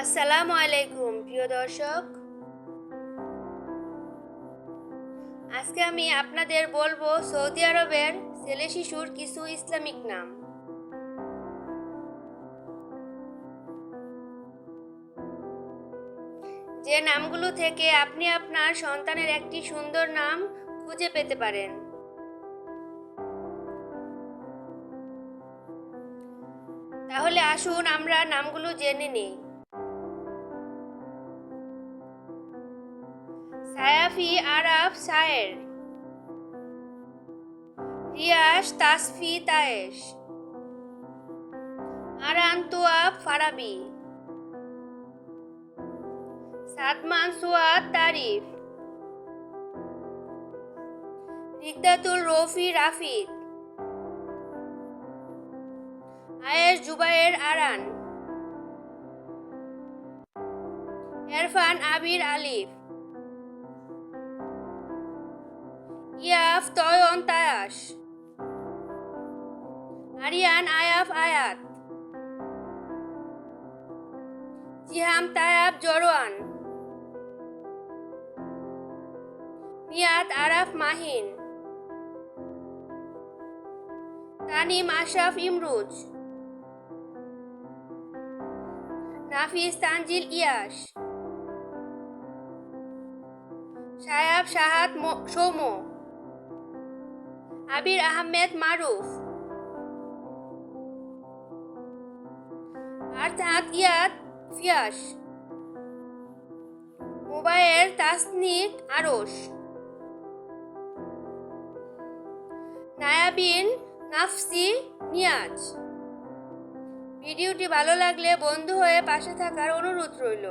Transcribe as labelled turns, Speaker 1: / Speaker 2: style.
Speaker 1: আসসালামু আলাইকুম প্রিয় দর্শক। আজকে আমি আপনাদের বলবো সৌদি আরবের ছেলে শিশুর কিছু ইসলামিক নাম। যে নামগুলো থেকে আপনি আপনার সন্তানের একটি সুন্দর নাম খুঁজে পেতে পারেন। তাহলে আসুন আমরা নামগুলো জেনে নিই। সায়াফি আরাফ সায়ের, রিয়াস তাসফি তায়েশ, আরান তুয়াব ফারাবি, সাদমান সুয়াদ তারিফ, রিদ্দাতুল রফি রাফিদ, আয়েশ জুবায়ের আরান, এরফান আবির আলিফ, ইয়াফ তয়ন তায়াস, আরিয়ান আয়াফ আয়াত, জিহাম তায়াব জরোয়ান, মিয়াত আরাফ মাহিন, তানিম আশরাফ ইমরুজ, নাফিস তানজিল ইয়াস, সায়াব শাহাদ সৌম্য, আবির আহমেদ মারুফ, আরতাহাত ইয়াদ ফিয়াস, মুবায়ের তাসনিক আরশ, নায়াবিন নাফসি নিয়াজ। ভিডিওটি ভালো লাগলে বন্ধু হয়ে পাশে থাকার অনুরোধ রইল।